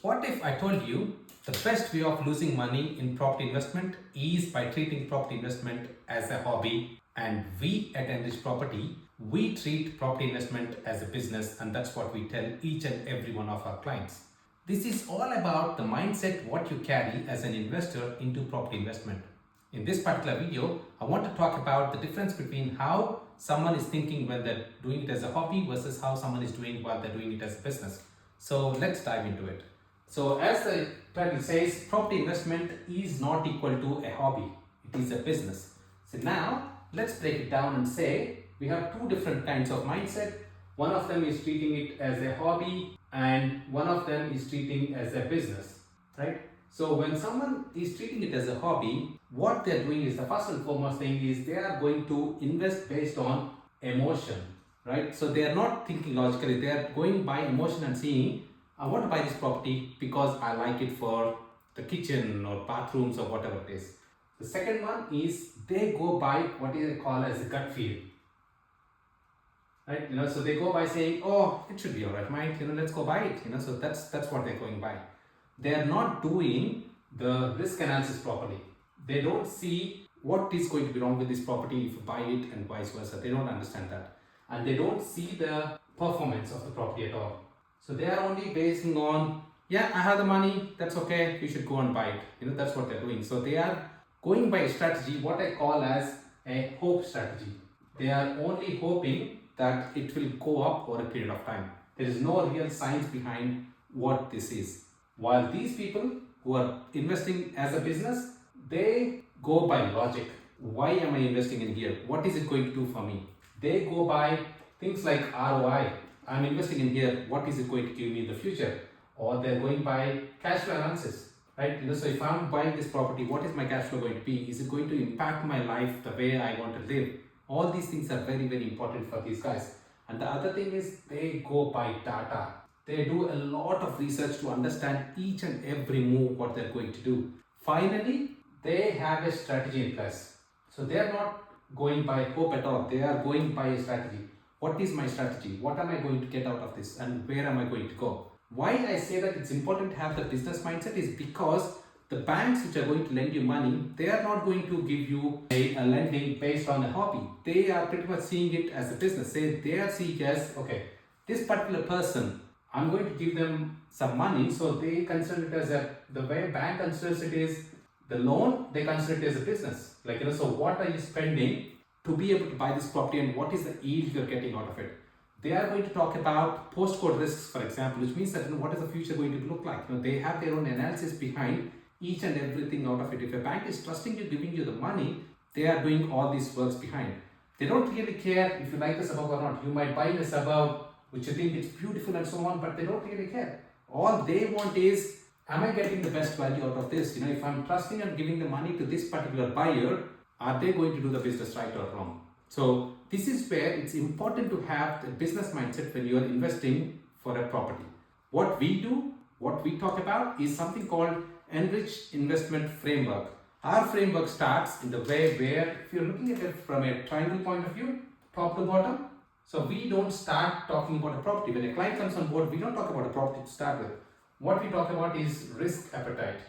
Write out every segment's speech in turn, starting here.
What if I told you the best way of losing money in property investment is by treating property investment as a hobby, and we at Enrich Property, we treat property investment as a business, and that's what we tell each and every one of our clients. This is all about the mindset what you carry as an investor into property investment. In this particular video, I want to talk about the difference between how someone is thinking when they're doing it as a hobby versus how someone is doing while they're doing it as a business. So let's dive into it. So as the title says, property investment is not equal to a hobby. It is a business. So now let's break it down and say we have two different kinds of mindset. One of them is treating it as a hobby and one of them is treating as a business, right? So when someone is treating it as a hobby, what they're doing is the first and foremost thing is they are going to invest based on emotion, right? So they are not thinking logically, they are going by emotion and seeing, I want to buy this property because I like it for the kitchen or bathrooms or whatever it is. The second one is they go by what they call as a gut feel, right? So they go by saying, oh, it should be all right, mate, let's go buy it, so that's what they're going by. They are not doing the risk analysis properly. They don't see what is going to be wrong with this property if you buy it and vice versa. They don't understand that. And they don't see the performance of the property at all. So they are only basing on, yeah, I have the money, that's okay, you should go and buy it. That's what they're doing. So they are going by a strategy, what I call as a hope strategy. They are only hoping that it will go up over a period of time. There is no real science behind what this is. While these people who are investing as a business, they go by logic. Why am I investing in here? What is it going to do for me? They go by things like ROI. I'm investing in here. What is it going to give me in the future? Or they're going by cash flow analysis, right? So if I'm buying this property, what is my cash flow going to be? Is it going to impact my life the way I want to live? All these things are very, very important for these guys. And the other thing is they go by data. They do a lot of research to understand each and every move what they're going to do. Finally, they have a strategy in place. So they are not going by hope at all. They are going by a strategy. What is my strategy? What am I going to get out of this? And where am I going to go? Why I say that it's important to have the business mindset is because the banks which are going to lend you money, they are not going to give you a lending based on a hobby. They are pretty much seeing it as a business. They are seeing as, okay, this particular person, I'm going to give them some money. So they consider it as the way bank considers it is the loan, they consider it as a business. So what are you spending to be able to buy this property and what is the yield you're getting out of it? They are going to talk about postcode risks, for example, which means that what is the future going to look like? They have their own analysis behind each and everything out of it. If a bank is trusting you, giving you the money, they are doing all these works behind. They don't really care if you like the suburb or not. You might buy in a suburb which you think it's beautiful and so on, but they don't really care. All they want is, am I getting the best value out of this? If I'm trusting and giving the money to this particular buyer, are they going to do the business right or wrong? So this is where it's important to have the business mindset when you are investing for a property. What we do, what we talk about is something called ENRICH investment framework. Our framework starts in the way where, if you're looking at it from a triangle point of view, top to bottom, so we don't start talking about a property. When a client comes on board, we don't talk about a property to start with. What we talk about is risk appetite,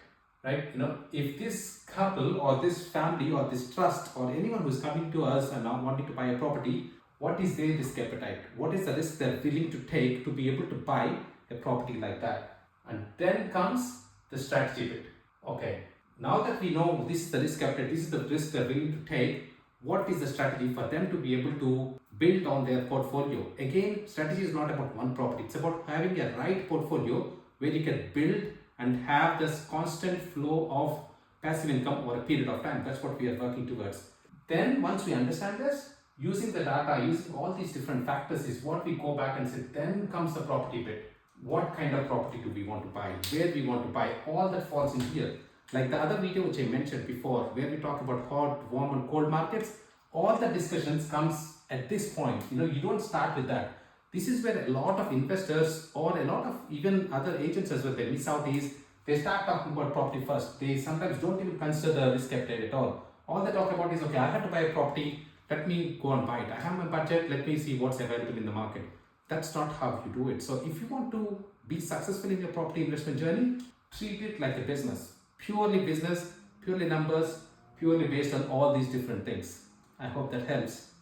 right? If this couple or this family or this trust or anyone who's coming to us and now wanting to buy a property, what is their risk appetite? What is the risk they're willing to take to be able to buy a property like that? And then comes the strategy bit. Okay, now that we know this is the risk appetite, this is the risk they're willing to take, what is the strategy for them to be able to build on their portfolio? Again, strategy is not about one property. It's about having a right portfolio where you can build and have this constant flow of passive income over a period of time. That's what we are working towards. Then once we understand this, using the data, using all these different factors is what we go back and say, then comes the property bit. What kind of property do we want to buy? Where we want to buy? All that falls in here. Like the other video which I mentioned before, where we talk about hot, warm and cold markets, all the discussions comes at this point. You don't start with that. This is where a lot of investors or a lot of even other agents as well, they miss out is, they start talking about property first. They sometimes don't even consider the risk appetite at all. All they talk about is, okay, I have to buy a property, let me go and buy it. I have my budget, let me see what's available in the market. That's not how you do it. So if you want to be successful in your property investment journey, treat it like a business, purely numbers, purely based on all these different things. I hope that helps.